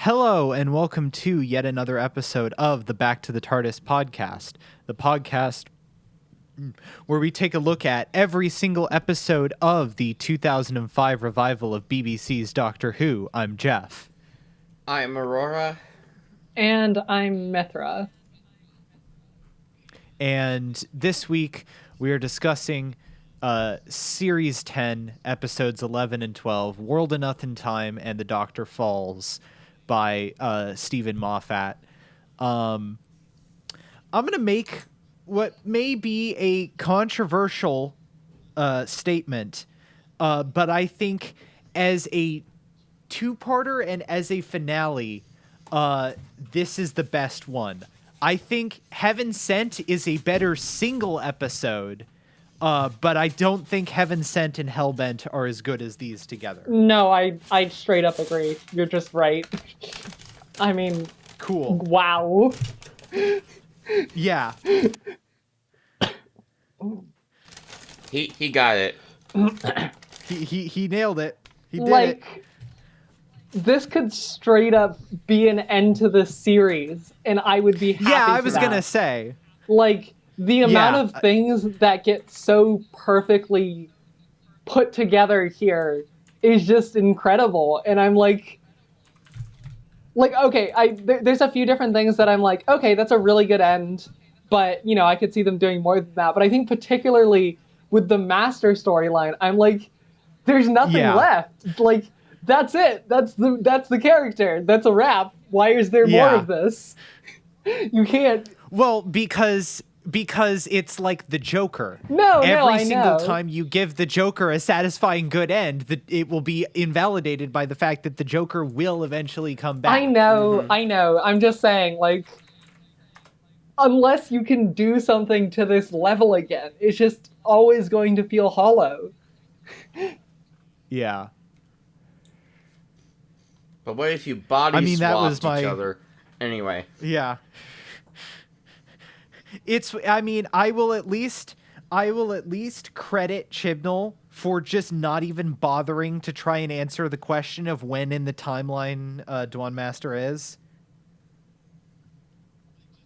Hello, and welcome to yet another episode of the Back to the TARDIS podcast, the podcast where we take a look at every single episode of the 2005 revival of BBC's Doctor Who. I'm Jeff. I'm Aurora. And I'm Mithra. And this week we are discussing Series 10, Episodes 11 and 12, World Enough in Time and The Doctor Falls by Stephen Moffat. I'm going to make what may be a controversial statement, but I think as a two-parter and as a finale, this is the best one. I think Heaven Sent is a better single episode, but I don't think Heaven Sent and Hellbent are as good as these together. No, I straight up agree. You're just right. I mean, Cool. wow. Yeah. He got it. He nailed it. He did Like, it. this could straight up be an end to the series, and I would be happy Yeah, I for was that. gonna say. Like, the amount Yeah. of things that get so perfectly put together here is just incredible. And I'm like, okay, there's a few different things that I'm like, okay, that's a really good end, but, you know, I could see them doing more than that. But I think particularly with the Master storyline, I'm like, there's nothing left. Like, that's it. That's the character. That's a wrap. Why is there more of this? You can't. Well, because it's like the Joker. I single know. time you give the Joker a satisfying good end, it will be invalidated by the fact that the Joker will eventually come back. I know. I'm just saying, like, unless you can do something to this level again, it's just always going to feel hollow. Yeah. But what if you body swapped each other? Anyway. Yeah. I will at least credit Chibnall for just not even bothering to try and answer the question of when in the timeline Dawn Master is.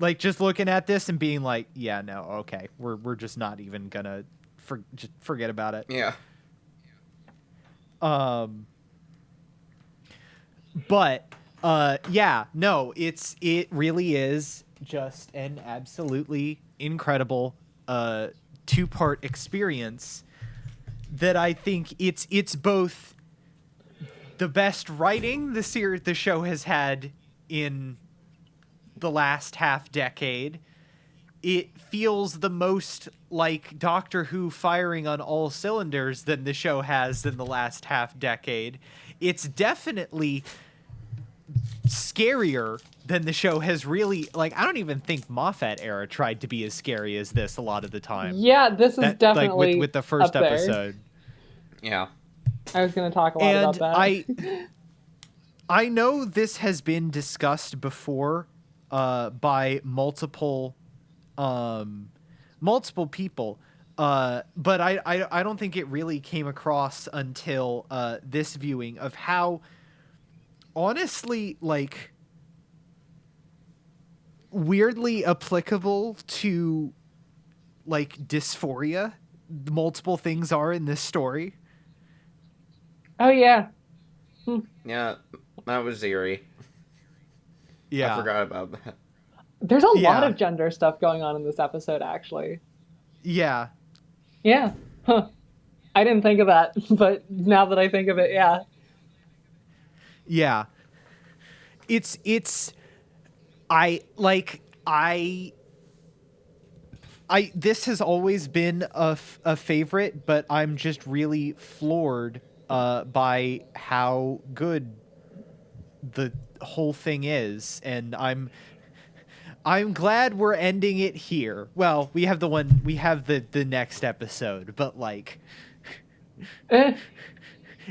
Like, just looking at this and being like, yeah, no, okay, we're just not even gonna just forget about it. Yeah. But yeah, no, it really is just an absolutely incredible two-part experience that I think it's both the best writing the show has had in the last half decade. It feels the most like Doctor Who firing on all cylinders than the show has in the last half decade. It's definitely scarier than the show has really, like, I don't even think Moffat era tried to be as scary as this a lot of the time. Yeah, this is definitely like with the first up there. episode. Yeah. I was going to talk a lot about that. I know this has been discussed before by multiple people, but I don't think it really came across until this viewing of how honestly, like, weirdly applicable to, like, dysphoria multiple things are in this story. Oh, yeah. Yeah, that was eerie. Yeah. I forgot about that. There's a lot of gender stuff going on in this episode, actually. Yeah. Yeah. Huh. I didn't think of that, but now that I think of it, yeah. Yeah. This has always been a favorite, but I'm just really floored by how good the whole thing is, and I'm glad we're ending it here. Well, we have the next episode, but like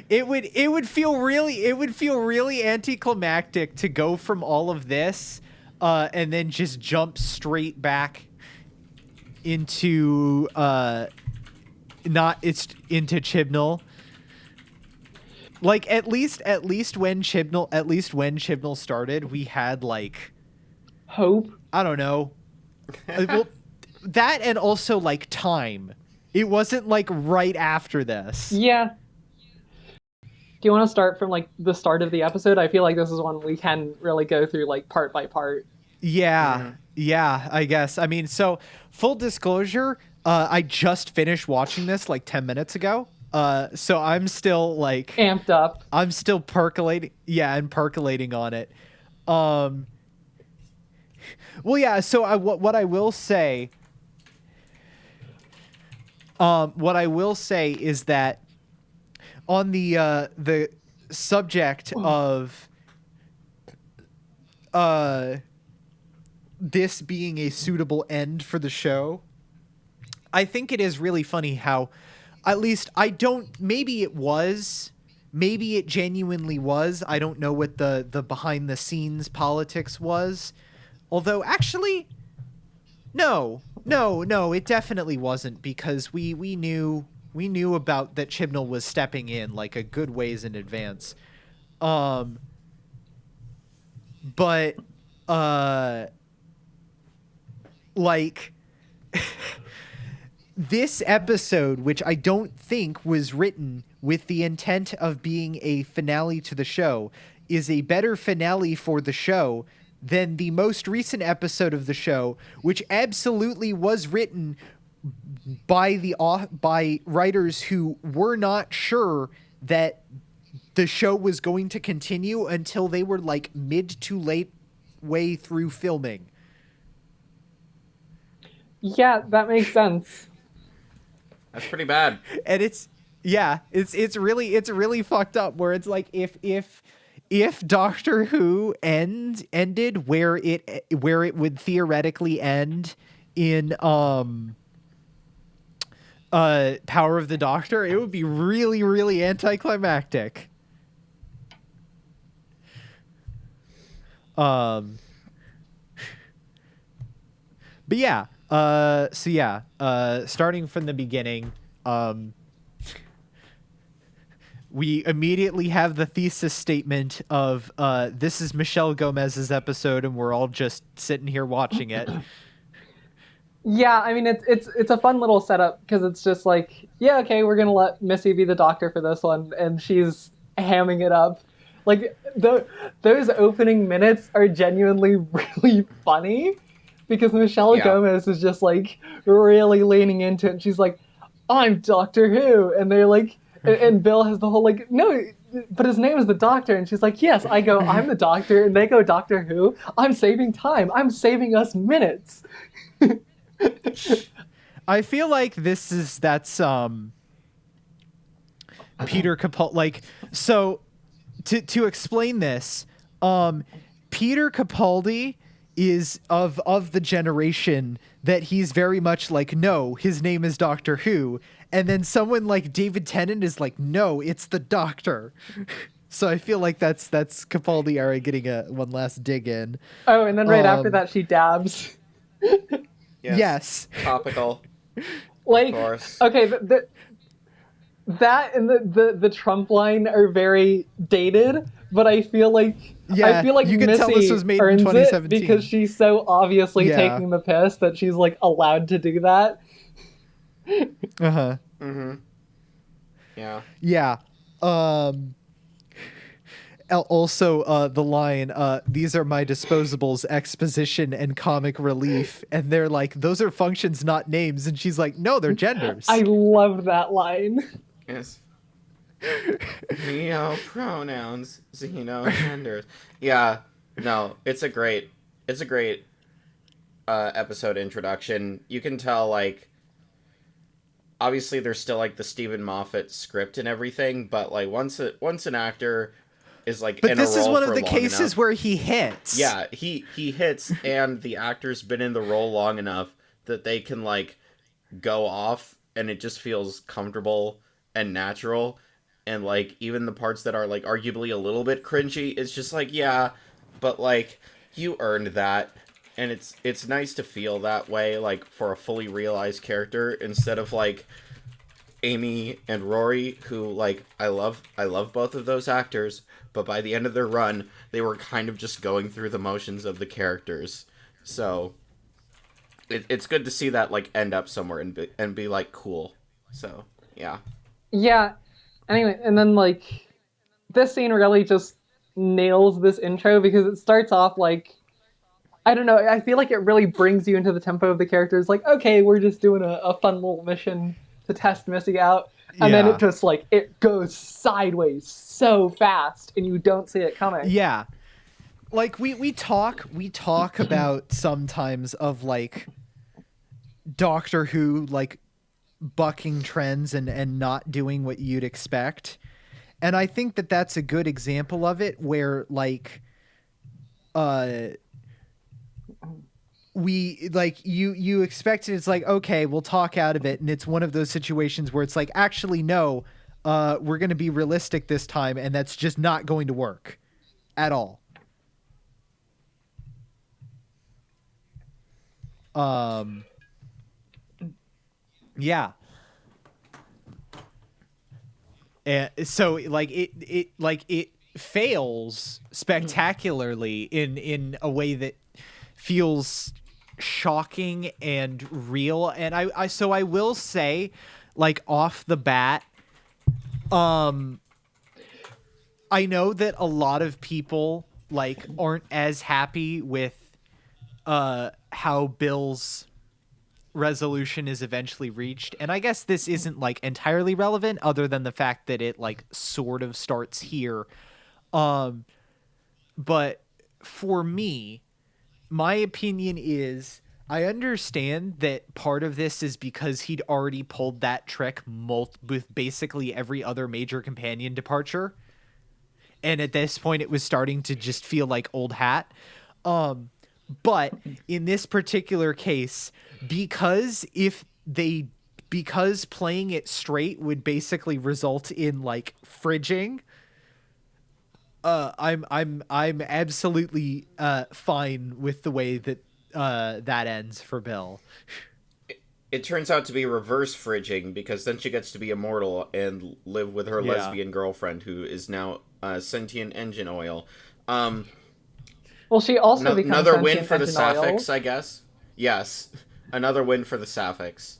it would feel really anticlimactic to go from all of this and then just jump straight back into into Chibnall. Like at least when Chibnall started, we had like hope. I don't know. Well, that and also like time. It wasn't like right after this. Yeah. Do you want to start from like the start of the episode? I feel like this is one we can really go through like part by part. Yeah. Yeah, I guess. I mean, so full disclosure, I just finished watching this like 10 minutes ago. So I'm still like amped up. I'm still percolating. Yeah, I'm percolating on it. Well, yeah. So what I will say, is that on the subject of this being a suitable end for the show, I think it is really funny how, at least maybe it genuinely was. I don't know what the behind the scenes politics was. Although actually, no, it definitely wasn't, because we knew about that Chibnall was stepping in like a good ways in advance. But like this episode, which I don't think was written with the intent of being a finale to the show, is a better finale for the show than the most recent episode of the show, which absolutely was written by writers who were not sure that the show was going to continue until they were like mid to late way through filming. Yeah, that makes sense. That's pretty bad. And it's really fucked up, where it's like if Doctor Who ended where it would theoretically end in Power of the Doctor, it would be really, really anticlimactic. But yeah. Starting from the beginning, we immediately have the thesis statement of this is Michelle Gomez's episode, and we're all just sitting here watching it. Yeah, I mean it's a fun little setup, because it's just like, yeah, okay, we're gonna let Missy be the Doctor for this one, and she's hamming it up. Like those opening minutes are genuinely really funny, because Michelle Gomez is just like really leaning into it. And she's like, I'm Doctor Who. And they're like, and Bill has the whole like, no, but his name is the Doctor. And she's like, yes, I go, I'm the Doctor. And they go, Doctor Who? I'm saving time. I'm saving us minutes. I feel like that's Peter Capaldi. Like, so to explain this, Peter Capaldi is of the generation that he's very much like, no, his name is Doctor Who. And then someone like David Tennant is like, no, it's the Doctor. So I feel like that's Capaldi era getting one last dig in. Oh, and then right after that, she dabs. Yes. Topical. Like, of course. Okay, that and the Trump line are very dated, but I feel like you can tell this was made in 2017 because she's so obviously taking the piss that she's like allowed to do that. Uh-huh. Mm-hmm. Yeah. Yeah. Also, the line, these are my disposables, exposition and comic relief. And they're like, those are functions, not names. And she's like, no, they're genders. I love that line. Yes. Neo pronouns, xeno genders. Yeah. No, it's a great episode introduction. You can tell, like, obviously there's still like the Stephen Moffat script and everything, but like once an actor is like but in this a role is one of for the long cases enough, where he hits. Yeah, he hits, and the actor's been in the role long enough that they can like go off, and it just feels comfortable and natural. And like even the parts that are like arguably a little bit cringy, it's just like, yeah, but like you earned that. And it's nice to feel that way, like for a fully realized character, instead of like Amy and Rory, who like I love both of those actors, but by the end of their run, they were kind of just going through the motions of the characters. So it's good to see that like end up somewhere and be like cool. So yeah, Yeah. Anyway, and then like this scene really just nails this intro because it starts off like I don't know. I feel like it really brings you into the tempo of the characters. Like, okay, we're just doing a fun little mission to test Missy out, and then it Yeah. just like it goes sideways so fast, and you don't see it coming. Yeah. Like we talk about sometimes of like Doctor Who like bucking trends and not doing what you'd expect. And I think that that's a good example of it where like we like you expect it, it's like okay, we'll talk out of it, and it's one of those situations where it's like actually no, we're going to be realistic this time, and that's just not going to work at all. Yeah. And so like it fails spectacularly in a way that feels shocking and real. And I will say, like off the bat, I know that a lot of people like aren't as happy with how Bill's resolution is eventually reached, and I guess this isn't like entirely relevant other than the fact that it like sort of starts here. But for me, my opinion is I understand that part of this is because he'd already pulled that trick with basically every other major companion departure, and at this point it was starting to just feel like old hat. But in this particular case, because playing it straight would basically result in like fridging, I'm absolutely fine with the way that that ends for Bill. it turns out to be reverse fridging because then she gets to be immortal and live with her Yeah. lesbian girlfriend who is now sentient engine oil. Well, she also becomes Another win sentient for the engine oil. Sapphics, I guess. Yes, another win for the Sapphics.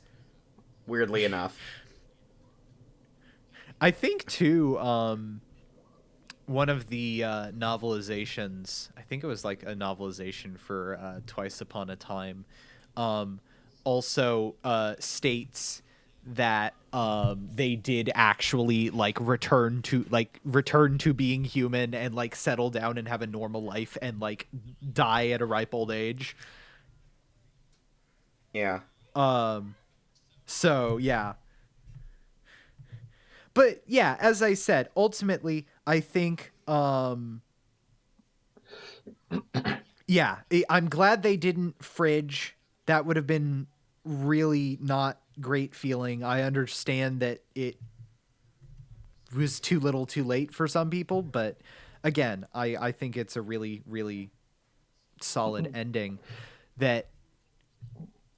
Weirdly enough, I think too. One of the novelizations, I think it was like a novelization for Twice Upon a Time, also states that they did actually like return to being human and like settle down and have a normal life and like die at a ripe old age. yeah. So yeah. But yeah, as I said, ultimately I think yeah, I'm glad they didn't fridge. That would have been really not great feeling. I understand that it was too little too late for some people, but again, I think it's a really, really solid ending that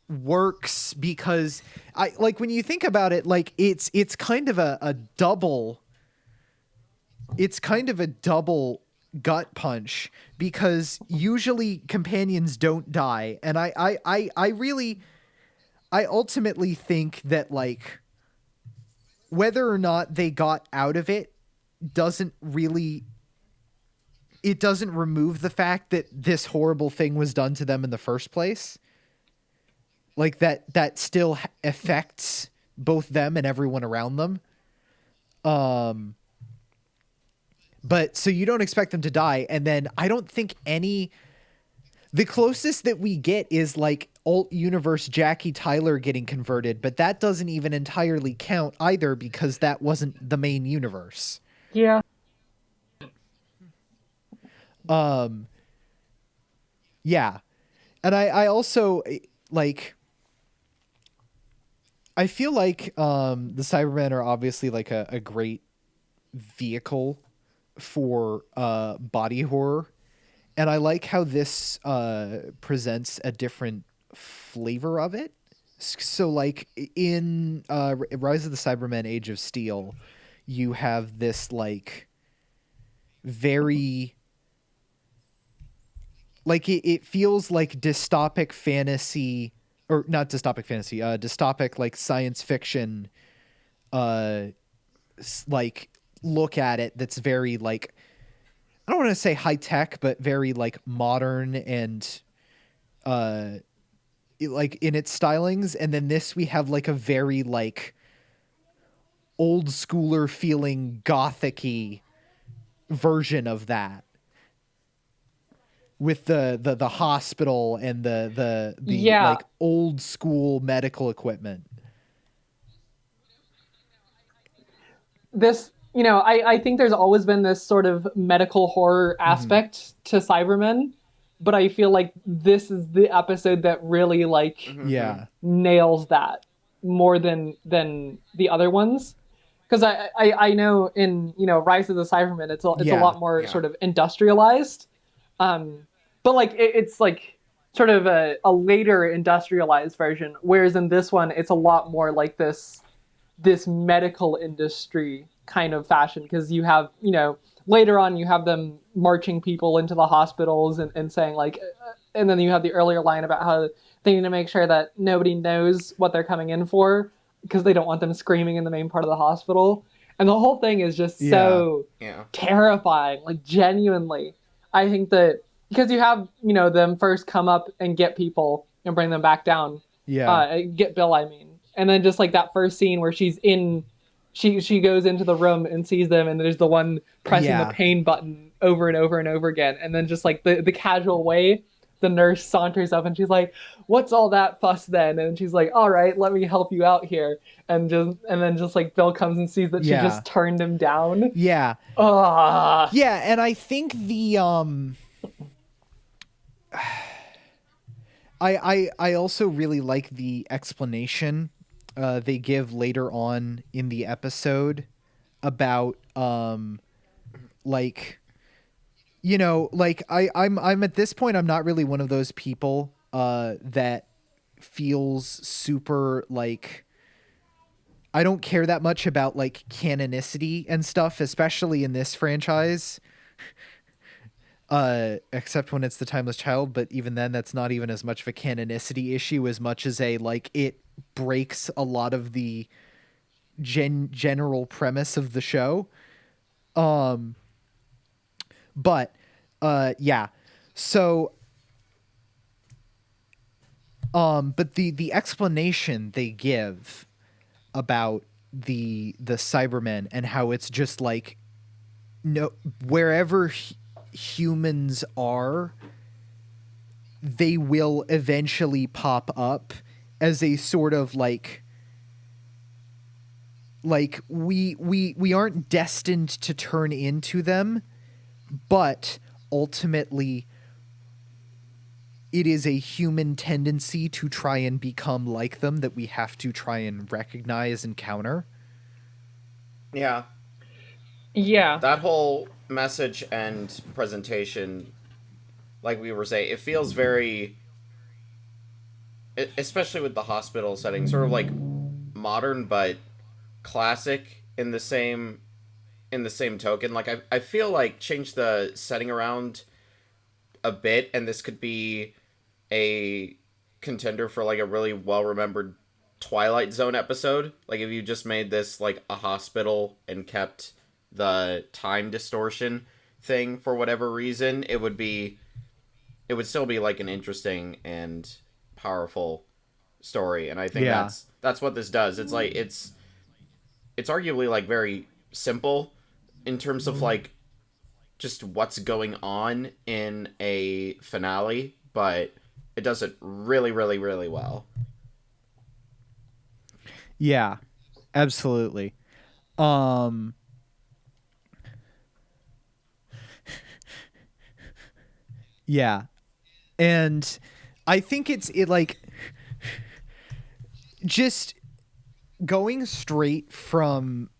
works because I like when you think about it, like it's kind of a double gut punch because usually companions don't die, and I ultimately think that like whether or not they got out of it doesn't really it doesn't remove the fact that this horrible thing was done to them in the first place. Like that still affects both them and everyone around them. But so you don't expect them to die, and then I don't think the closest that we get is like alt universe Jackie Tyler getting converted, but that doesn't even entirely count either because that wasn't the main universe. Yeah. Yeah. And I also like I feel like the Cybermen are obviously like a great vehicle for body horror, and I like how this presents a different flavor of it. So like in Rise of the Cybermen Age of Steel, you have this like very like it feels like dystopic fantasy, or not dystopic fantasy, dystopic like science fiction uh like look at it, that's very like, I don't want to say high tech, but very like modern and like in its stylings. And then this, we have like a very like old schooler feeling gothic-y version of that, with the hospital and the Yeah. like old school medical equipment. This, I think there's always been this sort of medical horror aspect to Cybermen, but I feel like this is the episode that really like Yeah. nails that more than the other ones. Because I know in Rise of the Cybermen, it's a Yeah. lot more sort of industrialized, but like it's like sort of a later industrialized version, whereas in this one it's a lot more like this medical industry kind of fashion, because you have later on you have them marching people into the hospitals and saying like, and then you have the earlier line about how they need to make sure that nobody knows what they're coming in for, because they don't want them screaming in the main part of the hospital. And the whole thing is just so terrifying, like genuinely. I think that because you have them first come up and get people and bring them back down, get Bill, I mean, and then just like that first scene where she goes into the room and sees them, and there's the one pressing the pain button over and over and over again, and then just like the casual way the nurse saunters up and she's like, "What's all that fuss then?" And she's like, "All right, let me help you out here." And then just like Bill comes and sees that she just turned him down. Yeah. Ugh. Yeah, and I think the I also really like the explanation they give later on in the episode about like, like I'm at this point, I'm not really one of those people that feels super like, I don't care that much about like canonicity and stuff, especially in this franchise. Except when it's the Timeless Child, but even then, that's not even as much of a canonicity issue as much as a like, it breaks a lot of the general premise of the show. But yeah, so but the explanation they give about the Cybermen and how it's just like, no, wherever humans are, they will eventually pop up as a sort of like we aren't destined to turn into them, but ultimately it is a human tendency to try and become like them that we have to try and recognize and counter. Yeah. Yeah. That whole message and presentation, like we were saying, it feels very, especially with the hospital setting, sort of like modern but classic in the same token. Like I feel like change the setting around a bit, and this could be a contender for like a really well remembered Twilight Zone episode. Like if you just made this like a hospital and kept the time distortion thing for whatever reason, it would still be like an interesting and powerful story. And I think that's what this does. It's like it's arguably like very simple in terms of like just what's going on in a finale, but it does it really, really, really well. Yeah, absolutely. Yeah. And I think it like just going straight from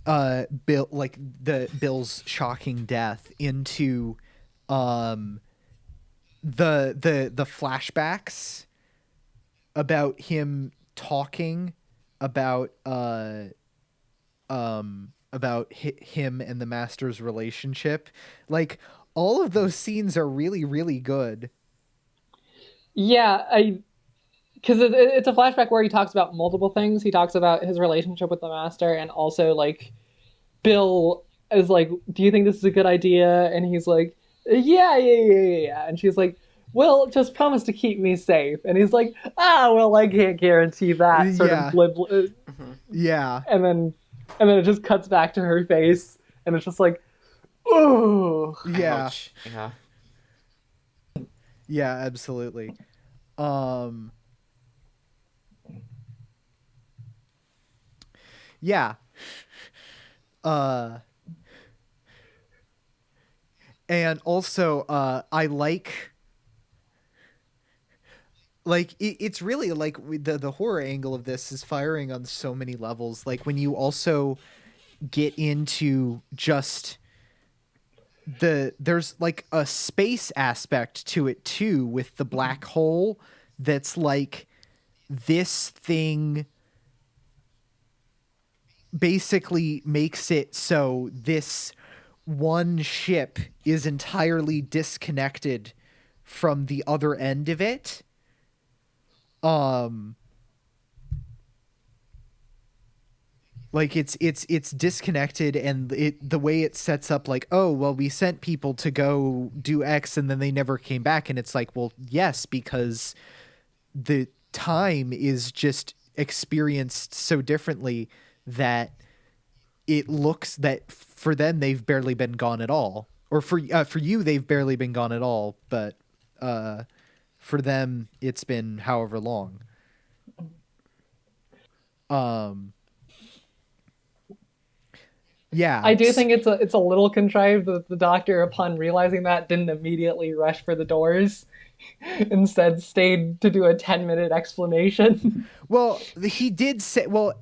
Bill, like Bill's shocking death, into the flashbacks about him talking about him and the master's relationship, like all of those scenes are really, really good. Yeah, because it's a flashback where he talks about multiple things. He talks about his relationship with the master, and also like Bill is like, "Do you think this is a good idea?" And he's like, "Yeah." And she's like, "Well, just promise to keep me safe." And he's like, "Ah, well, I can't guarantee that." Sort of Yeah. glib. Yeah. And then it just cuts back to her face, and it's just like, "Oh." Yeah. Ouch. Yeah. Yeah, absolutely. Yeah. And also I like it's really like the horror angle of this is firing on so many levels. Like when you also get into just there's like a space aspect to it too, with the black hole that's like this thing basically makes it so this one ship is entirely disconnected from the other end of it. Like it's disconnected, and the way it sets up, like, oh well, we sent people to go do X and then they never came back, and it's like, well, yes, because the time is just experienced so differently that it looks that for them they've barely been gone at all, or for you they've barely been gone at all, but for them it's been however long. Yeah, I do think it's a little contrived that the doctor, upon realizing that, didn't immediately rush for the doors. Instead, stayed to do a 10-minute explanation. well, he did say, well,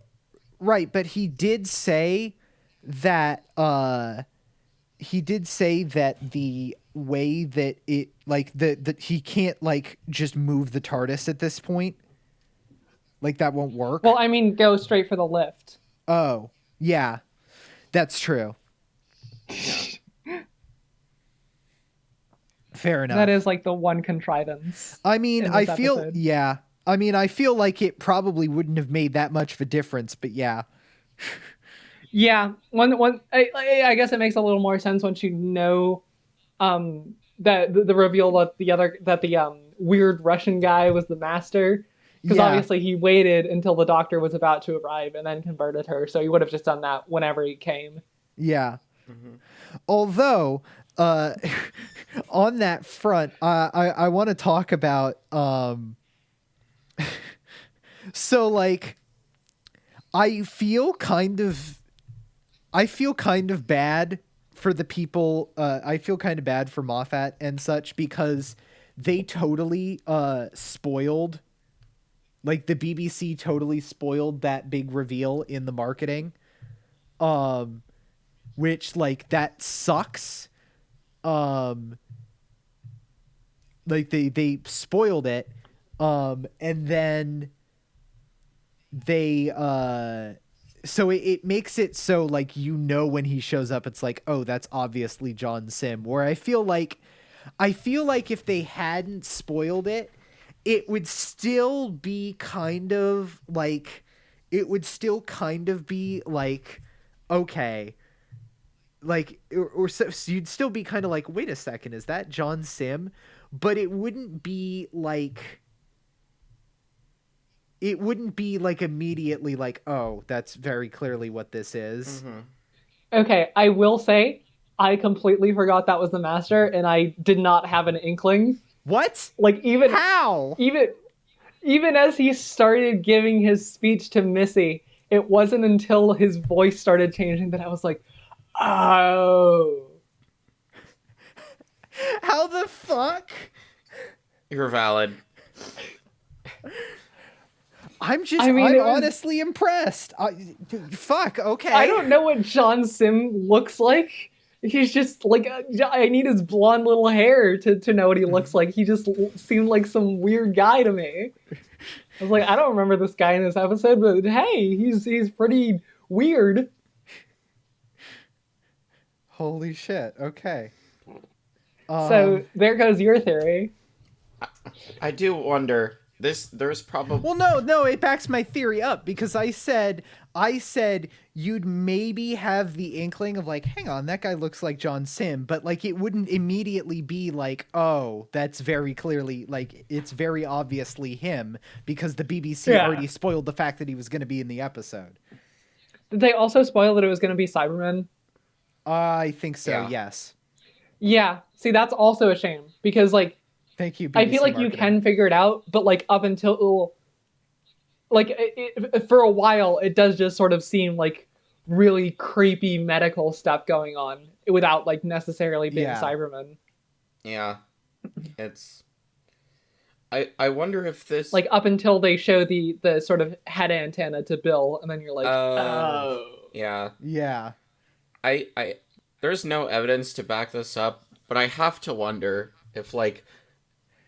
right, but he did say that the way that it, like, the he can't like just move the TARDIS at this point. Like that won't work. Well, I mean, go straight for the lift. Oh, yeah. That's true. Fair enough. That is like the one contrivance. I mean, I feel episode. yeah. I mean, I feel like it probably wouldn't have made that much of a difference, but yeah. Yeah, one. I guess it makes a little more sense once you know, that the reveal that the weird Russian guy was the master. Because Yeah. obviously he waited until the doctor was about to arrive and then converted her, so he would have just done that whenever he came. Yeah. Although, on that front, I want to talk about, so like, I feel kind of bad for the people. I feel kind of bad for Moffat and such, because they totally spoiled. Like the BBC totally spoiled that big reveal in the marketing. Which, like, that sucks. Like they spoiled it. And then they so it makes it so, like, you know, when he shows up it's like, oh, that's obviously John Sim. Where I feel like if they hadn't spoiled it, it would still be kind of like, okay, like, or so you'd still be kind of like, wait a second, is that John Sim? But it wouldn't be like immediately like, oh, that's very clearly what this is. Okay, I will say, I completely forgot that was the master, and I did not have an inkling. What? Like, How? Even as he started giving his speech to Missy, it wasn't until his voice started changing that I was like, oh. How the fuck? You're valid. I'm honestly impressed. Fuck, okay. I don't know what John Sim looks like He's just like, I need his blonde little hair to know what he looks like. He just seemed like some weird guy to me. I was like, I don't remember this guy in this episode, but hey, he's pretty weird. Holy shit. Okay. So there goes your theory. I do wonder. There's probably. Well, no, it backs my theory up because I said you'd maybe have the inkling of like, hang on, that guy looks like John Sim, but like it wouldn't immediately be like, oh, that's very clearly like it's very obviously him because the BBC already spoiled the fact that he was going to be in the episode. Did they also spoil that it was going to be Cybermen? I think so. Yeah. Yes. Yeah. See, that's also a shame because like. Thank you, BBC I feel like marketing. you can figure it out, but like up until like for a while, it does just sort of seem like really creepy medical stuff going on without like necessarily being Cybermen. Yeah, it's. I wonder if this like up until they show the sort of head antenna to Bill, and then you're like, oh, yeah. I there's no evidence to back this up, but I have to wonder if like.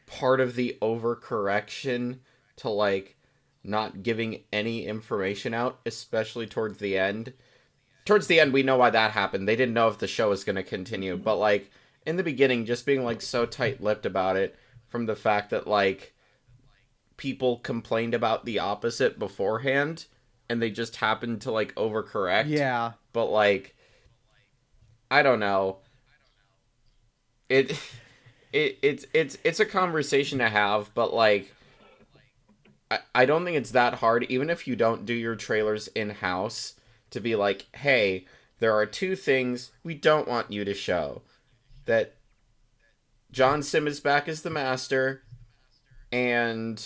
Part of the overcorrection to like not giving any information out, especially towards the end. Towards the end, we know why that happened. They didn't know if the show was going to continue, but like in the beginning, just being like so tight-lipped about it from the fact that like people complained about the opposite beforehand and they just happened to like overcorrect. Yeah. But like I don't know. It's a conversation to have, but like I don't think it's that hard, even if you don't do your trailers in-house, to be like, hey, there are two things we don't want you to show. That John Sim is back as the Master, and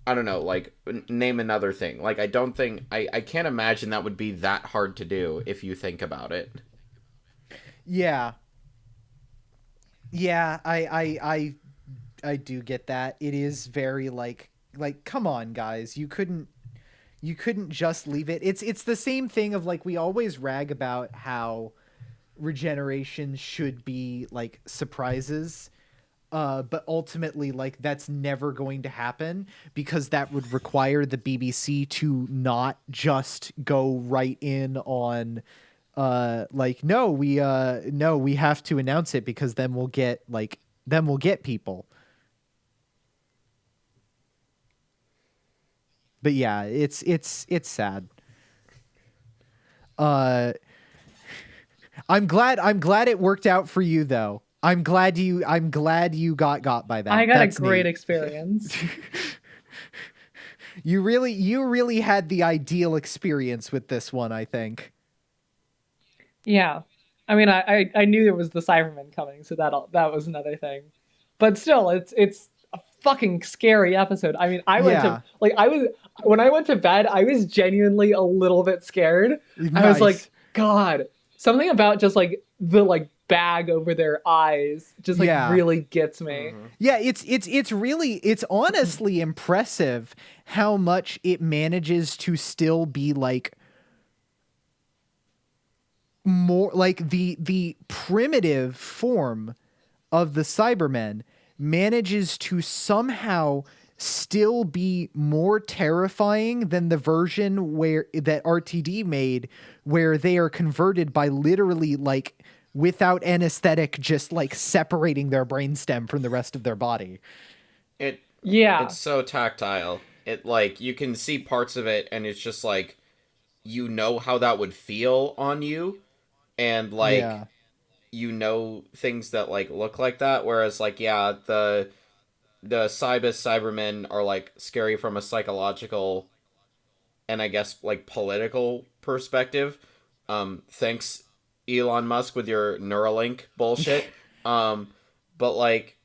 I don't know, like, name another thing. Like, I don't think, I can't imagine that would be that hard to do if you think about it. Yeah. Yeah, I do get that. It is very like come on guys, you couldn't just leave it. It's the same thing of like we always rag about how regeneration should be like surprises. But ultimately like that's never going to happen because that would require the BBC to not just go right in on like no we have to announce it because then we'll get people. But yeah, it's sad. I'm glad it worked out for you though. I'm glad you got by that. I got a great experience. You really had the ideal experience with this one, I think. Yeah. I mean, I knew there was the Cyberman coming, so that was another thing. But still, it's a fucking scary episode. I mean, when I went to bed, I was genuinely a little bit scared. Nice. I was like, God, something about just like the like bag over their eyes just like really gets me. Mm-hmm. Yeah, it's honestly impressive how much it manages to still be like more like the primitive form of the Cybermen manages to somehow still be more terrifying than the version that RTD made, where they are converted by literally like without anesthetic, just like separating their brainstem from the rest of their body. It's so tactile. It like you can see parts of it, and it's just like you know how that would feel on you, and like you know things that like look like that. Whereas like the Cybermen are like scary from a psychological and I guess like political perspective. Thanks Elon Musk with your Neuralink bullshit. But like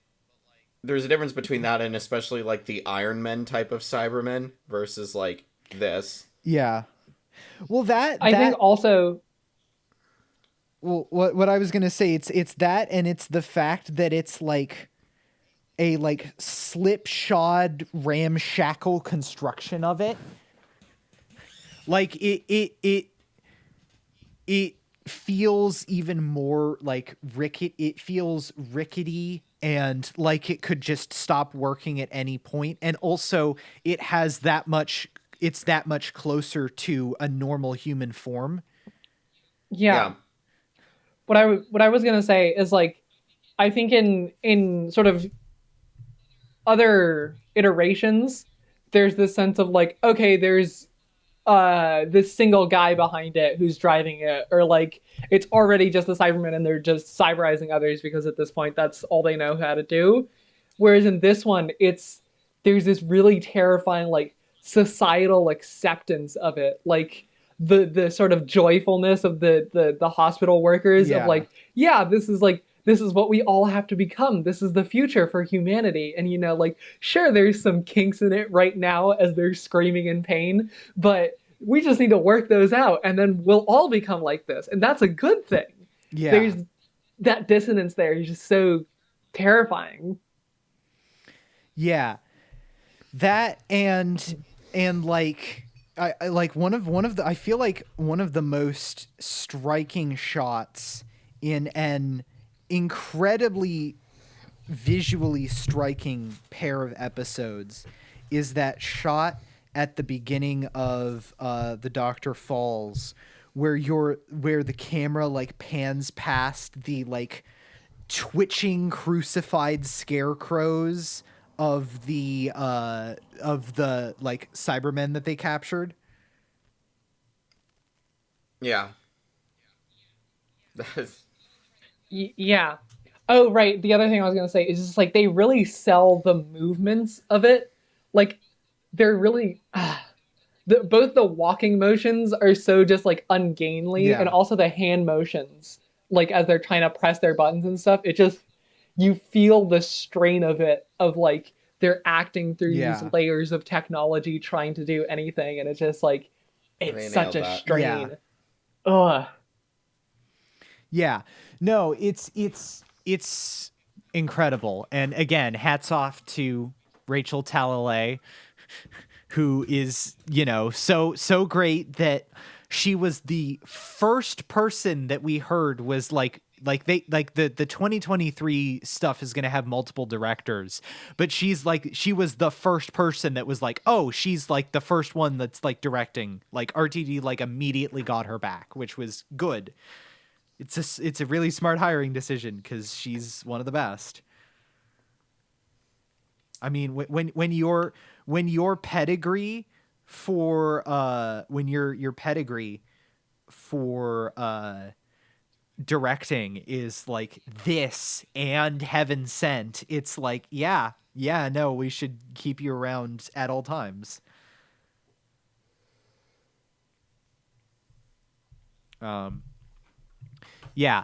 there's a difference between that and especially like the Iron Man type of Cybermen versus like this. Yeah. Well, I think also. Well, what I was gonna say, it's that, and it's the fact that it's like a like slipshod ramshackle construction of it. Like it feels even more like it feels rickety and like it could just stop working at any point. And also it has it's that much closer to a normal human form. Yeah. What I was gonna say is like, I think in sort of other iterations, there's this sense of like, okay, there's this single guy behind it who's driving it, or like it's already just the Cybermen and they're just cyberizing others because at this point that's all they know how to do. Whereas in this one, there's this really terrifying like societal acceptance of it, like the sort of joyfulness of the hospital workers of like, yeah, this is what we all have to become. This is the future for humanity. And, like, sure, there's some kinks in it right now as they're screaming in pain, but we just need to work those out and then we'll all become like this. And that's a good thing. Yeah. There's that dissonance there is just so terrifying. Yeah. That and like, I like one of the, I feel like one of the most striking shots in an incredibly visually striking pair of episodes is that shot at the beginning of The Doctor Falls where the camera like pans past the like twitching crucified scarecrows of the like Cybermen that they captured. Yeah. Yeah. Oh, right. The other thing I was going to say is just like they really sell the movements of it. Like they're really both the walking motions are so just like ungainly, and also the hand motions, like as they're trying to press their buttons and stuff. It just, you feel the strain of it, of like they're acting through these layers of technology trying to do anything, and it's just like it's such a strain. Ugh. Yeah. No, it's incredible. And again, hats off to Rachel Talalay, who is, so great that she was the first person that we heard was like the 2023 stuff is going to have multiple directors, but she was the first person that was like, oh, she's like the first one that's like directing. Like RTD like immediately got her back, which was good. It's a really smart hiring decision because she's one of the best. I mean, when your pedigree for your pedigree for directing is like this and Heaven Sent, it's like, no, we should keep you around at all times. Yeah.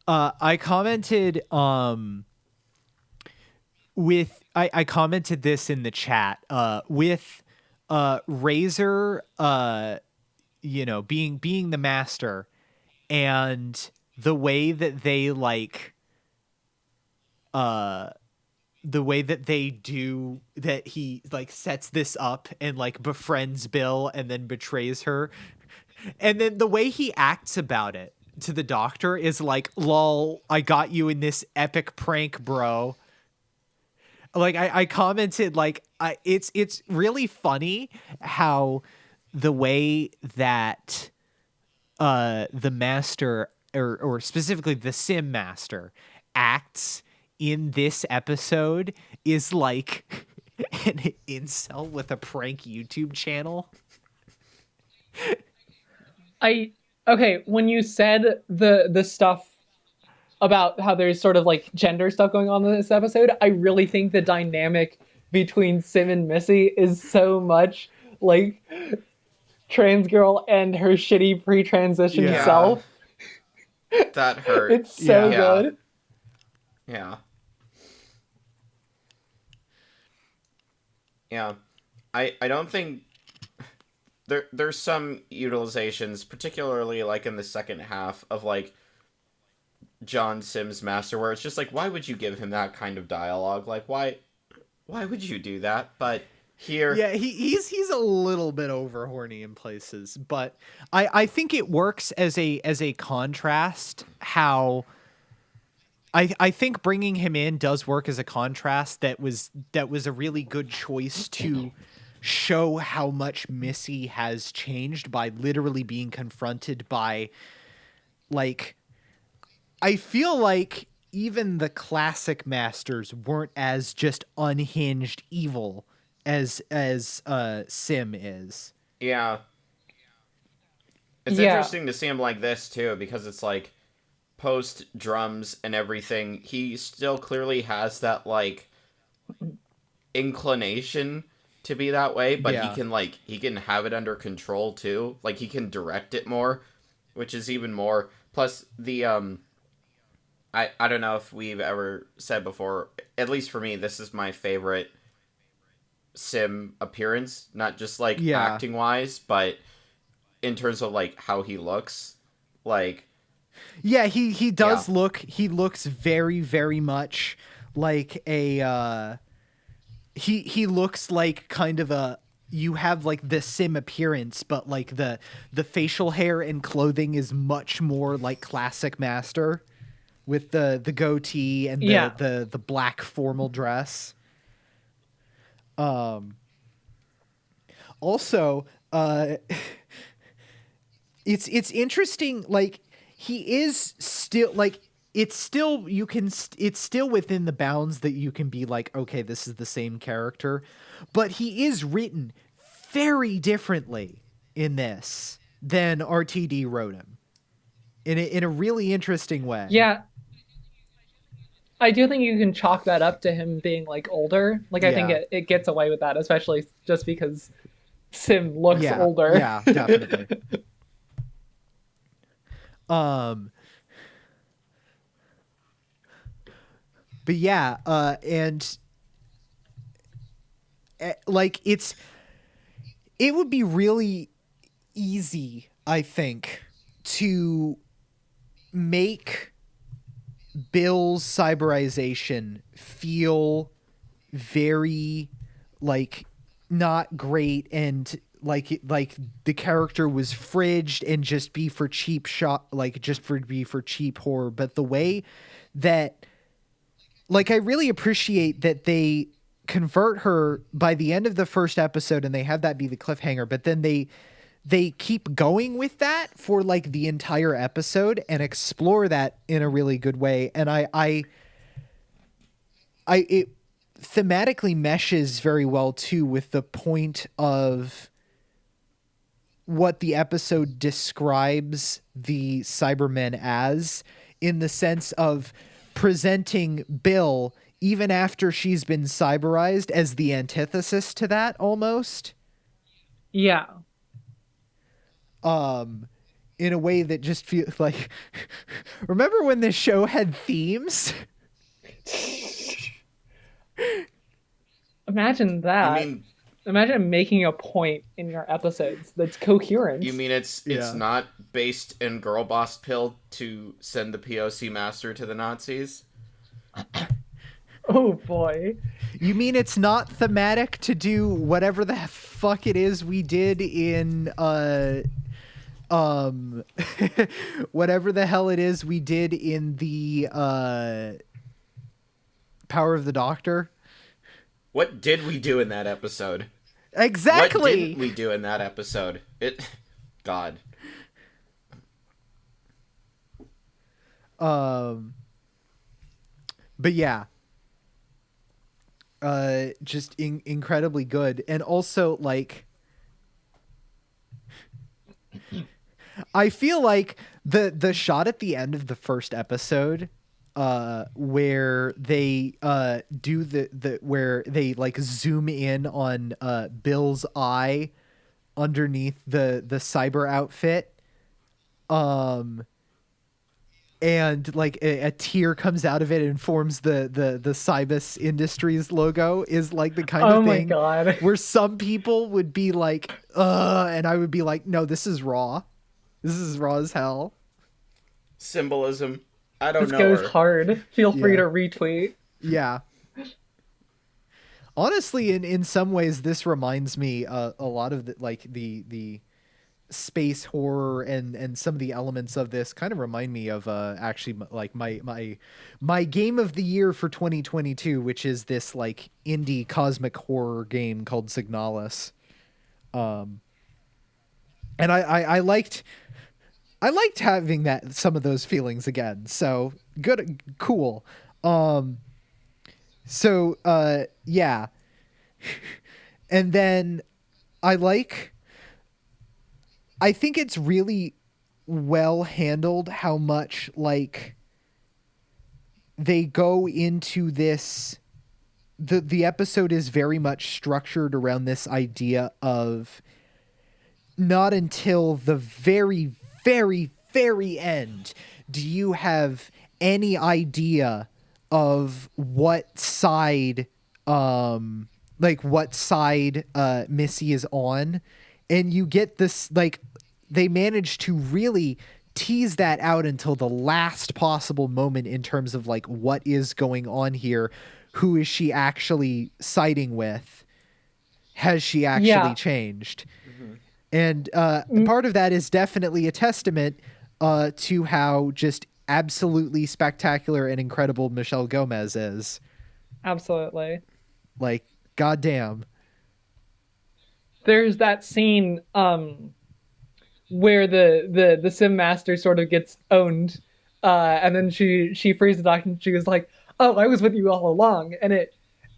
I commented I commented this in the chat with Razor being the master, and the way that they like the way that they do that, he like sets this up and like befriends Bill and then betrays her. And then the way he acts about it to the Doctor is like, lol, I got you in this epic prank, bro. Like I commented like, it's really funny how the way that the master or specifically the Sim Master acts in this episode is like an incel with a prank YouTube channel. Okay, when you said the stuff about how there's sort of like gender stuff going on in this episode, I really think the dynamic between Sim and Missy is so much like trans girl and her shitty pre-transition self. That hurt. It's so good. Yeah. Yeah. I don't think there's some utilizations, particularly like in the second half of like John Sims Master, where it's just like, why would you give him that kind of dialogue? Like, why would you do that? But here. Yeah, he's a little bit over horny in places, but I think it works as a contrast. How I think bringing him in does work as a contrast. That was a really good choice to show how much Missy has changed by literally being confronted by, like, I feel like even the classic masters weren't as just unhinged evil as Sim is. Yeah. It's Yeah. interesting to see him like this too, because it's like post drums and everything, he still clearly has that like inclination to be that way, but Yeah. he can have it under control too. Like he can direct it more, which is even more. Plus the I don't know if we've ever said before, at least for me, this is my favorite Sim appearance, not just like acting wise, but in terms of like how he looks. Like yeah, he does look, he looks very, very much like a he looks like kind of a, you have like the Sim appearance, but like the facial hair and clothing is much more like classic master, with the goatee and the black formal dress. Also, it's interesting, like, he is still like, it's still, you can it's still within the bounds that you can be like, okay, this is the same character, but he is written very differently in this than RTD wrote him, in a really interesting way. Yeah, I do think you can chalk that up to him being like older. Like I think it gets away with that, especially just because Sim looks older. Yeah, definitely. But yeah, and like it would be really easy, I think, to make Bill's cyberization feel very like not great, and like the character was fridged and just be for cheap shot, like just for be for cheap horror. But the way that, like, I really appreciate that they convert her by the end of the first episode and they have that be the cliffhanger, but then they keep going with that for like the entire episode and explore that in a really good way. And it thematically meshes very well too with the point of what the episode describes the Cybermen as, in the sense of presenting Bill, even after she's been cyberized, as the antithesis to that almost. Yeah. In a way that just feels like, remember when this show had themes? Imagine that. You mean, imagine making a point in your episodes that's coherent. You mean it's not based in Girl Boss Pill to send the POC master to the Nazis? Oh boy. You mean it's not thematic to do whatever the fuck it is we did in whatever the hell it is we did in the Power of the Doctor? What did we do in that episode? Exactly. What didn't we do in that episode? God. But yeah. Just incredibly good. And also, like, I feel like the shot at the end of the first episode, where they do the where they like zoom in on Bill's eye underneath the cyber outfit, and like a tear comes out of it and forms the Cybus Industries logo, is like the kind of thing where some people would be like, and I would be like, no, this is raw. This is raw as hell. Symbolism. I don't know. This goes hard. Feel free to retweet. Yeah. Honestly, in some ways, this reminds me a lot of the space horror and some of the elements of this kind of remind me of actually like my game of the year for 2022, which is this like indie cosmic horror game called Signalis. And I liked having that some of those feelings again. So good, cool. Yeah. And then I think it's really well handled how much like they go into this. The episode is very much structured around this idea of not until the very, very, very end do you have any idea of what side Missy is on. And you get this, like, they manage to really tease that out until the last possible moment in terms of like what is going on here. Who is she actually siding with? Has she actually changed? Mm-hmm. And part of that is definitely a testament to how just absolutely spectacular and incredible Michelle Gomez is. Absolutely. Like, goddamn. There's that scene where the sim master sort of gets owned, and then she frees the doctor and she was like, "Oh, I was with you all along," and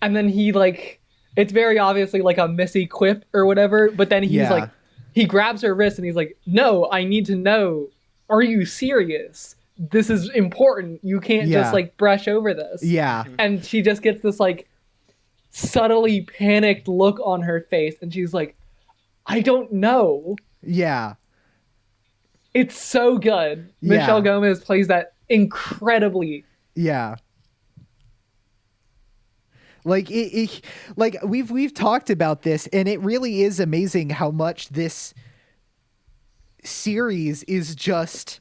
then he like, it's very obviously like a Missy quip or whatever, but then he's like, he grabs her wrist and he's like, "No, I need to know. Are you serious? This is important. You can't just like brush over this." Yeah. And she just gets this like subtly panicked look on her face and she's like, "I don't know." Yeah. It's so good. Yeah. Michelle Gomez plays that incredibly. Yeah. Like like we've talked about this, and it really is amazing how much this series is just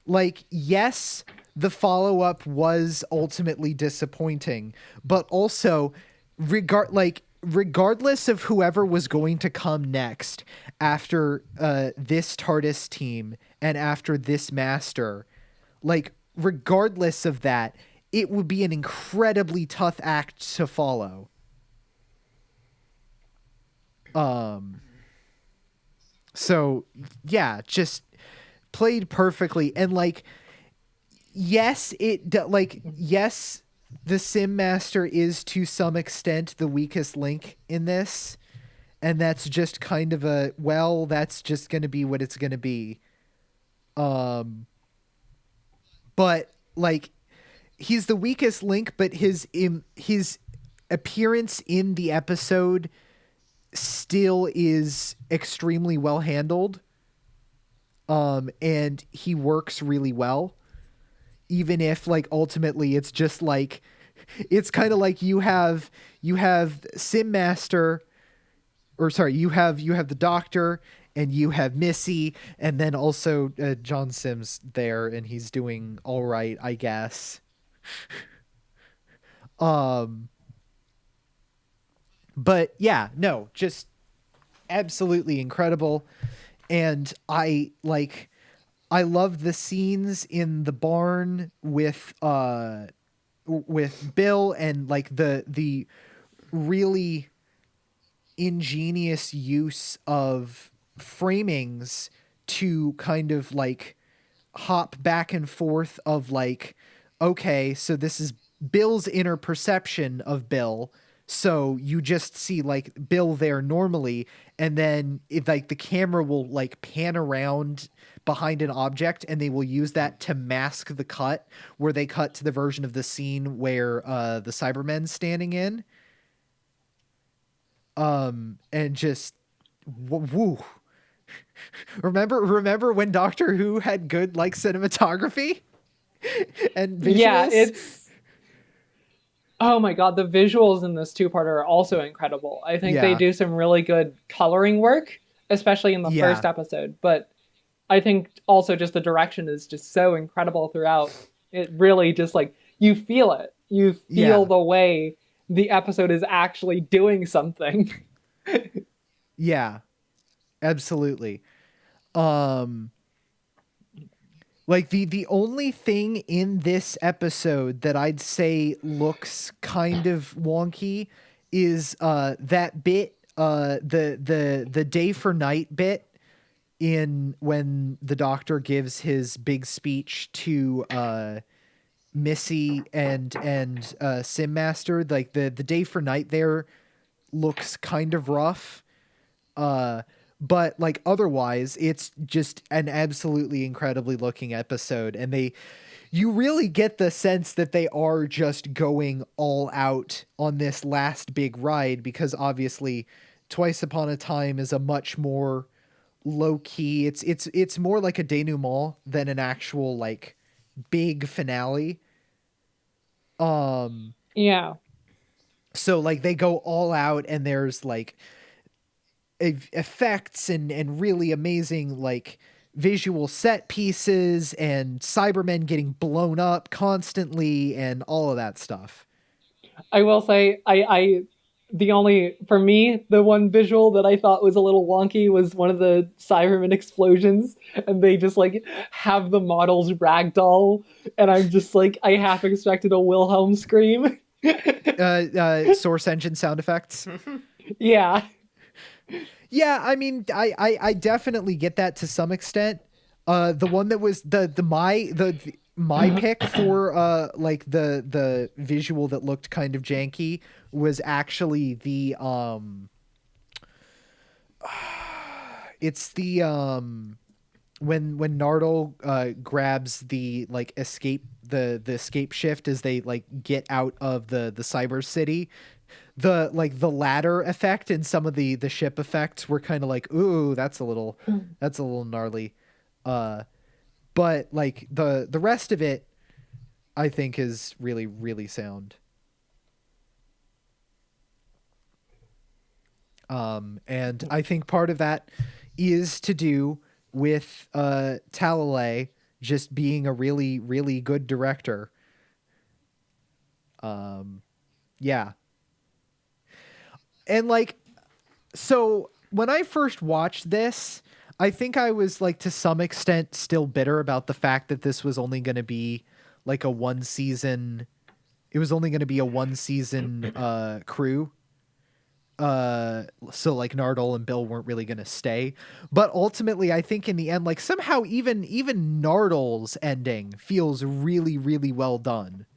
like, yes, the follow-up was ultimately disappointing, but also regardless of whoever was going to come next after this TARDIS team and after this master, like regardless of that, it would be an incredibly tough act to follow. So yeah, just played perfectly. And like, yes, yes, the Sim Master is to some extent the weakest link in this. And that's just kind of that's just going to be what it's going to be. But like, he's the weakest link, but his appearance in the episode still is extremely well handled. And he works really well, even if like ultimately it's just like, it's kind of like you have Sim Master, or sorry, you have the Doctor and you have Missy, and then also John Sims there, and he's doing all right, I guess. But yeah, no, just absolutely incredible. And I love the scenes in the barn with Bill, and like the really ingenious use of framings to kind of like hop back and forth of like, okay, so this is Bill's inner perception of Bill. So you just see like Bill there normally, and then like the camera will like pan around behind an object, and they will use that to mask the cut where they cut to the version of the scene where the Cybermen's standing in. And just woo. Remember when Doctor Who had good like cinematography and visuals? Yeah, it's, oh my god, the visuals in this two-parter are also incredible. I think they do some really good coloring work, especially in the first episode, but I think also just the direction is just so incredible throughout. It really just like, you feel it. You feel the way the episode is actually doing something. Yeah, absolutely. Um, like the only thing in this episode that I'd say looks kind of wonky is that bit, the day for night bit, in when the doctor gives his big speech to Missy and Sim Master. Like the day for night there looks kind of rough. But like otherwise it's just an absolutely incredibly looking episode, and you really get the sense that they are just going all out on this last big ride, because obviously Twice Upon a Time is a much more low key, it's more like a denouement than an actual like big finale. um Yeah. so like they go all out, and there's like effects and really amazing like visual set pieces and Cybermen getting blown up constantly and all of that stuff. I will say, the only, for me, the one visual that I thought was a little wonky was one of the Cybermen explosions, and they just like have the models ragdoll, and I'm just like, I half expected a Wilhelm scream. Source engine sound effects. Yeah. Yeah, I mean, I definitely get that to some extent. The one that was my pick for like the visual that looked kind of janky was actually the it's the when Nardole grabs the like the escape shift as they like get out of the cyber city. The ladder effect and some of the ship effects were kind of like, ooh, that's a little gnarly. But like the rest of it I think is really, really sound. And I think part of that is to do with Talalay just being a really, really good director. Yeah. And like, so when I first watched this, I think I was like to some extent still bitter about the fact that this was only going to be like a one season. It was only going to be a one season crew. So like Nardole and Bill weren't really going to stay, but ultimately I think in the end, like somehow even Nardole's ending feels really, really well done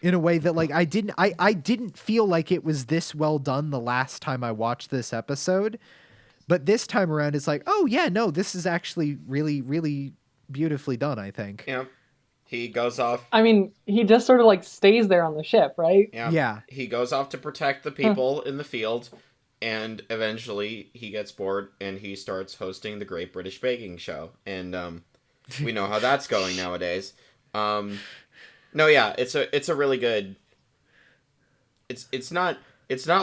in a way that like I didn't feel like it was this well done the last time I watched this episode, but this time around it's like, oh yeah, no, this is actually really, really beautifully done, I think. Yeah. He goes off. I mean, he just sort of like stays there on the ship, right? Yeah. Yeah. He goes off to protect the people in the field, and eventually he gets bored and he starts hosting the Great British Baking Show. And we know how that's going nowadays. No, yeah, it's a really good. It's not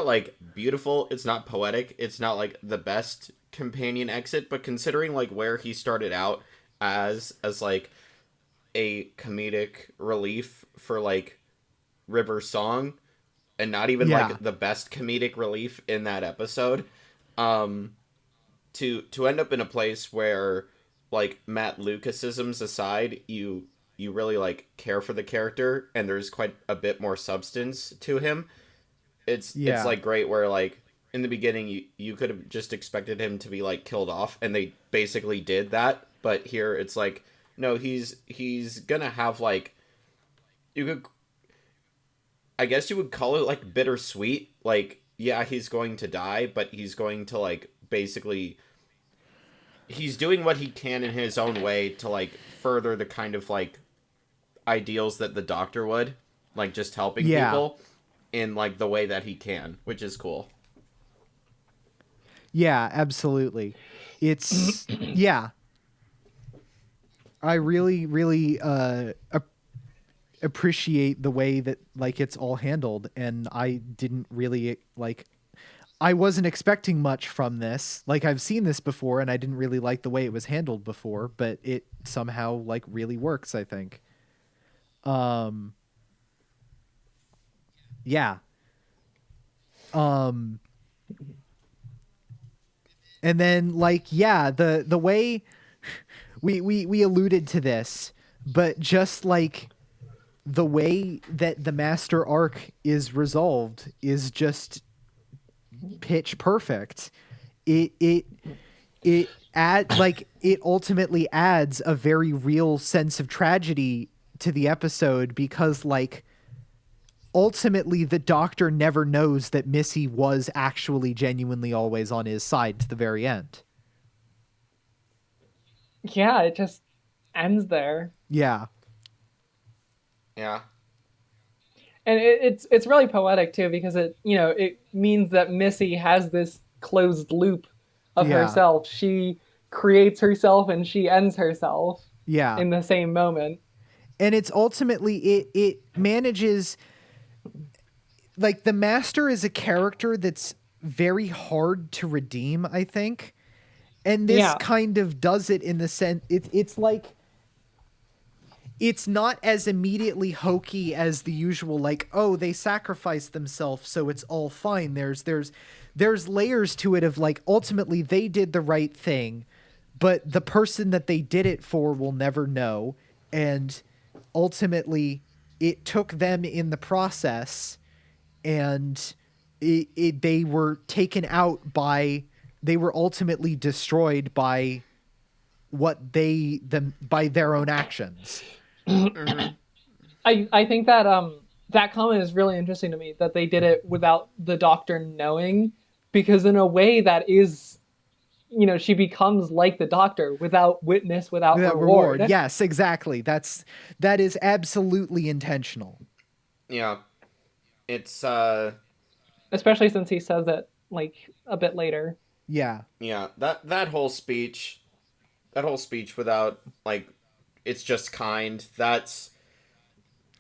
like beautiful. It's not poetic. It's not like the best companion exit. But considering like where he started out as like a comedic relief for like River Song, and not even like the best comedic relief in that episode, to end up in a place where like Matt Lucasisms aside, you really like care for the character and there's quite a bit more substance to him. It's like great where like in the beginning you could have just expected him to be like killed off, and they basically did that, but here it's like, no, he's gonna have like, you could, I guess you would call it like bittersweet. Like, yeah, he's going to die, but he's going to like basically, he's doing what he can in his own way to like further the kind of like ideals that the Doctor would, like just helping people in like the way that he can, which is cool. Yeah, absolutely. It's yeah. I really, really appreciate the way that like it's all handled, and I didn't really like. I wasn't expecting much from this. Like I've seen this before, and I didn't really like the way it was handled before, but it somehow like really works, I think. Yeah. And then like, yeah, the way we alluded to this, but just like the way that the master arc is resolved is just pitch perfect. It it ultimately adds a very real sense of tragedy to the episode because like ultimately the doctor never knows that Missy was actually genuinely always on his side to the very end. Yeah, it just ends there. Yeah. Yeah. And it's really poetic too because it means that Missy has this closed loop of Yeah. herself. She creates herself and she ends herself Yeah. in the same moment. And it's ultimately it manages, like, the master is a character that's very hard to redeem, I think. And this Yeah. kind of does it in the sense it's like it's not as immediately hokey as the usual, like, oh, they sacrificed themselves, so it's all fine. There's layers to it of like ultimately they did the right thing, but the person that they did it for will never know. And ultimately it took them in the process, and they were taken out by, they were ultimately destroyed by by their own actions. Mm-hmm. I think that that comment is really interesting to me that they did it without the doctor knowing, because in a way that is, she becomes like the doctor without witness, without That reward. Yes, exactly. That is absolutely intentional. Yeah. It's Especially since he says it like a bit later. Yeah. yeah, that whole speech, without like, it's just kind. That's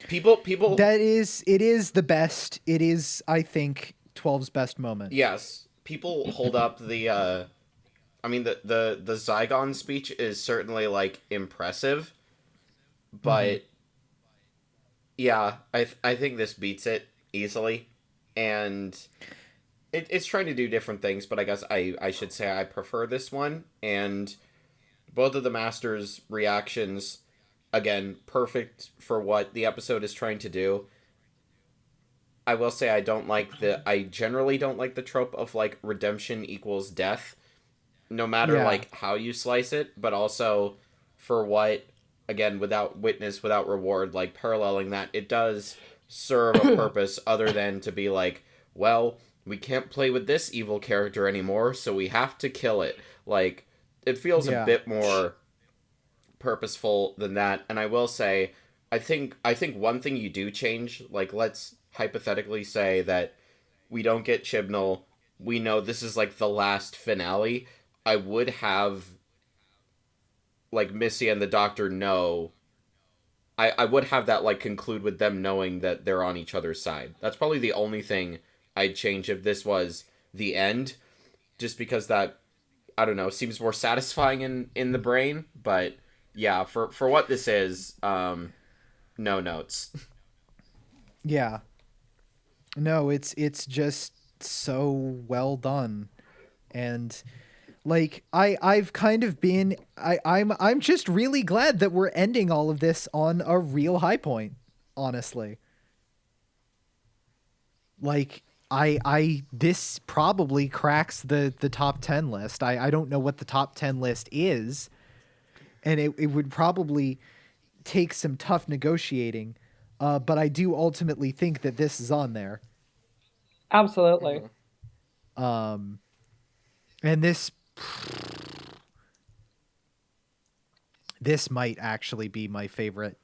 people. It is the best. It is, I think, 12's best moment. Yes, people hold up the. I mean, the Zygon speech is certainly like impressive, but yeah, I think this beats it easily, and it's trying to do different things. But I guess I should say I prefer this one, and both of the masters' reactions, again, perfect for what the episode is trying to do. I will say I generally don't like the trope of like redemption equals death, no matter Yeah. like how you slice it, but also for what, again, without witness, without reward, like paralleling that, it does serve a purpose other than to be like, well, we can't play with this evil character anymore, so we have to kill it. Like, it feels a Yeah. bit more purposeful than that. And I will say, I think one thing you do change, like, let's hypothetically say that we don't get Chibnall, we know this is like the last finale. I would have like Missy and the Doctor know. I would have that like conclude with them knowing that they're on each other's side. That's probably the only thing I'd change if this was the end, just because that, I don't know, seems more satisfying in the brain. But yeah, for what this is, no notes. Yeah. No, it's just so well done. And like I've kind of been I'm just really glad that we're ending all of this on a real high point, honestly. Like I this probably cracks the top 10 list. I don't know what the top 10 list is, and it would probably take some tough negotiating. But I do ultimately think that this is on there. Absolutely. Um and this might actually be my favorite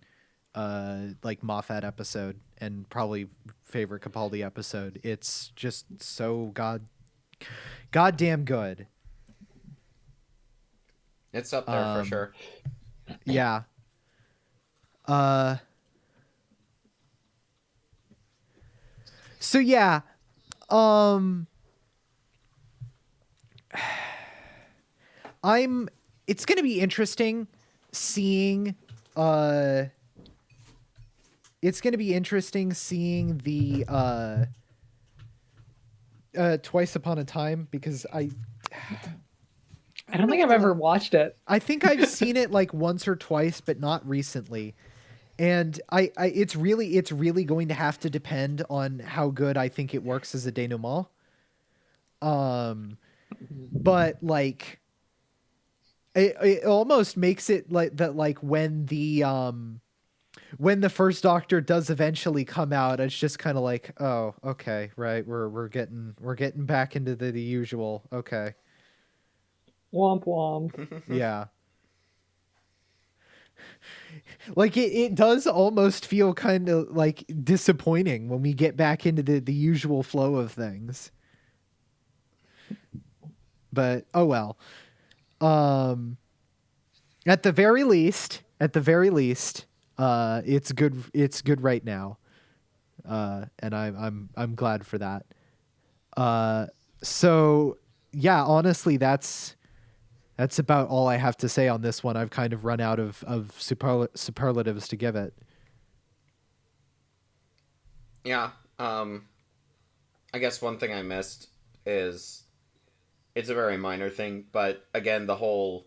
like Moffat episode, and probably favorite Capaldi episode. It's just so goddamn good. It's up there for sure. Yeah. So yeah. Um it's going to be interesting seeing it's going to be interesting seeing the Twice Upon a Time, because I don't think I've ever watched it. I think I've seen it like once or twice, but not recently. And it's really going to have to depend on how good I think it works as a denouement. But like, it almost makes it like that. Like when the first Doctor does eventually come out, it's just kind of like, oh, okay, right, we're getting back into the usual. Okay, Womp womp. yeah. Like it does almost feel kind of like disappointing when we get back into the usual flow of things. But oh well. Um at the very least, it's good right now. And I'm glad for that. So yeah, honestly that's about all I have to say on this one. I've kind of run out of superlatives to give it. Yeah. I guess one thing I missed is it's a very minor thing, but again, the whole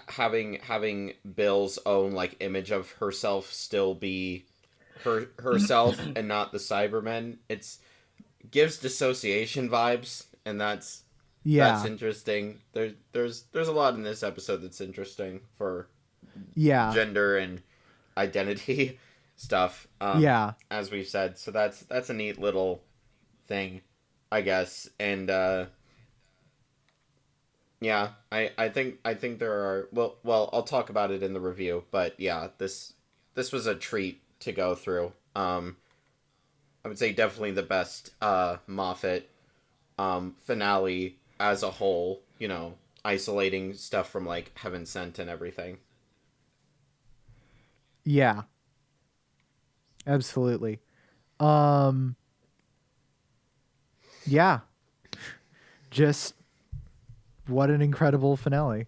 having Bill's own like image of herself still be herself and not the Cybermen. It's gives dissociation vibes, and that's Yeah. interesting. There's a lot in this episode that's interesting for Yeah. gender and identity stuff. Yeah. As we've said, so that's a neat little thing, I guess. And yeah, I think there are well I'll talk about it in the review, but yeah, this was a treat to go through. I would say definitely the best Moffat finale as a whole, you know, isolating stuff from like Heaven Sent and everything. Yeah. Absolutely. Yeah. Just what an incredible finale.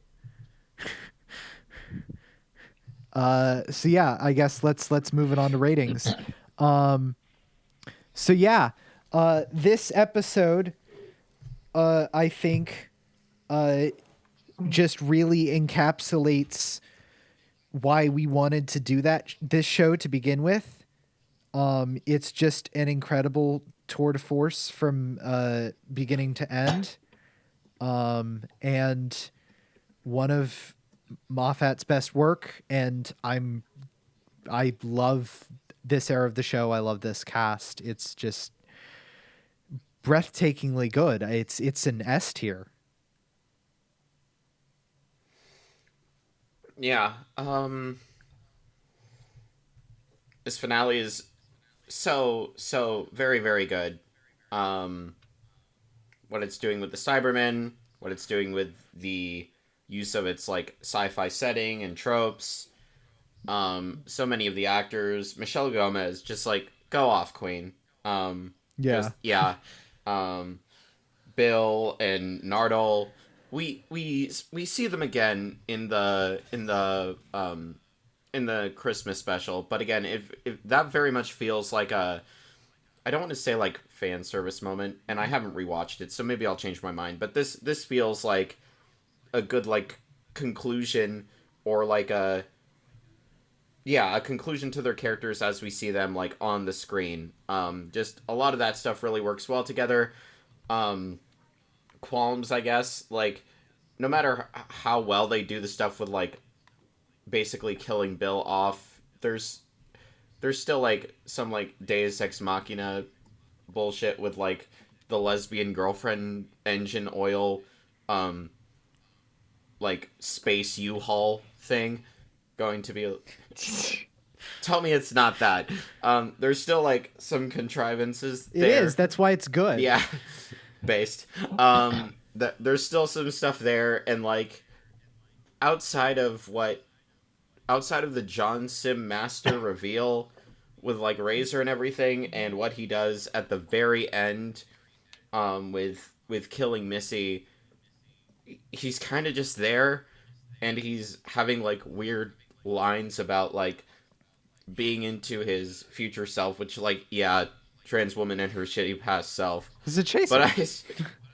So yeah, I guess let's move it on to ratings. So yeah, this episode I think just really encapsulates why we wanted to do this show to begin with. It's just an incredible tour de force from beginning to end. And one of Moffat's best work, and I love this era of the show. I love this cast. It's just breathtakingly good. It's an S tier. Yeah. This finale is so very very good. What it's doing with the Cybermen, what it's doing with the use of its like sci-fi setting and tropes. So many of the actors, Michelle Gomez, just like go off, Queen. Yeah. Just, yeah. Bill and Nardole. We see them again in the Christmas special, but again, if that very much feels like a, I don't want to say like fan service moment, and I haven't rewatched it, so maybe I'll change my mind. But this feels like a good like conclusion, or like a conclusion to their characters as we see them like on the screen. Just a lot of that stuff really works well together. Qualms, I guess, like no matter how well they do the stuff with like basically killing Bill off, there's still like some like Deus Ex Machina bullshit with like the lesbian girlfriend engine oil like space U-Haul thing going to be tell me it's not that. There's still like some contrivances there. It is, that's why it's good. Yeah. Based. There's still some stuff there, and like outside of the John Sim Master reveal with like Razor and everything, and what he does at the very end with killing Missy, he's kind of just there, and he's having like weird lines about like being into his future self, which like yeah, trans woman and her shitty past self. It's a chaser. But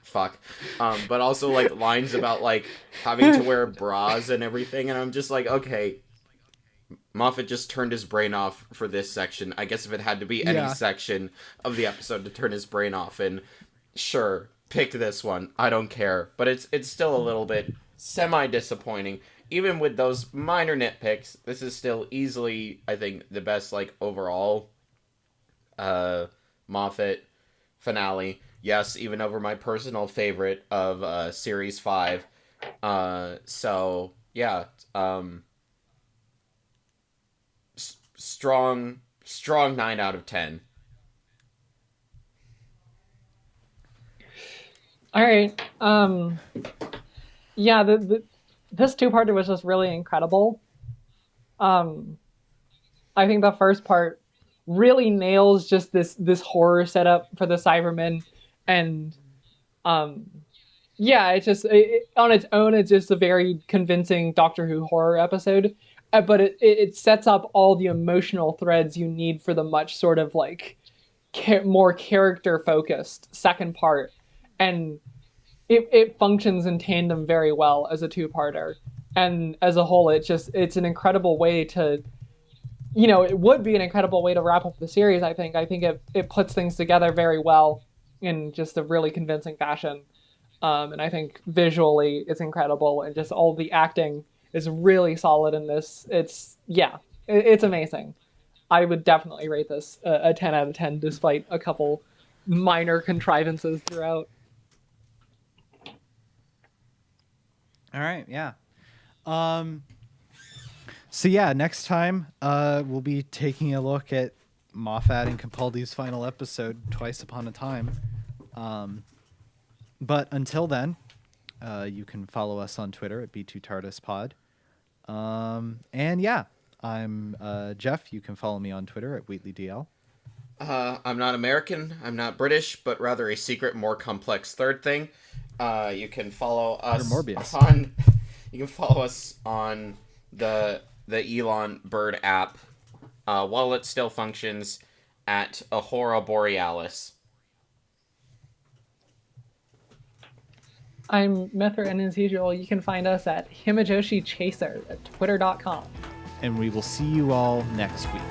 fuck. But also like lines about like having to wear bras and everything, and I'm just like, okay, Moffat just turned his brain off for this section. I guess if it had to be any section of the episode to turn his brain off, and sure, pick this one. I don't care. But it's still a little bit semi-disappointing. Even with those minor nitpicks, this is still easily, I think, the best, like, overall Moffat finale. Yes, even over my personal favorite of Series 5. So, yeah. Strong 9 out of 10. All right. Yeah, this two-parter was just really incredible. I think the first part really nails just this horror setup for the Cybermen, and yeah, it's just on its own, it's just a very convincing Doctor Who horror episode. But it sets up all the emotional threads you need for the much sort of like more character focused second part, and it functions in tandem very well as a two-parter, and as a whole it's an incredible way to, it would be an incredible way to wrap up the series. I think it puts things together very well in just a really convincing fashion, and I think visually it's incredible, and just all the acting is really solid in this. It's amazing. I would definitely rate this a 10 out of 10 despite a couple minor contrivances throughout. All right, yeah. So yeah, next time we'll be taking a look at Moffat and Capaldi's final episode, Twice Upon a Time. But until then, you can follow us on Twitter at B2TARDISPod. And yeah, I'm Geoff. You can follow me on Twitter at WheatleyDL. I'm not American, I'm not British, but rather a secret, more complex third thing. You can follow us on. You can follow us on the Elon Bird app while it still functions at Ahura Borealis. I'm Methra, and as usual, you can find us at Himajoshi Chaser at twitter.com. And we will see you all next week.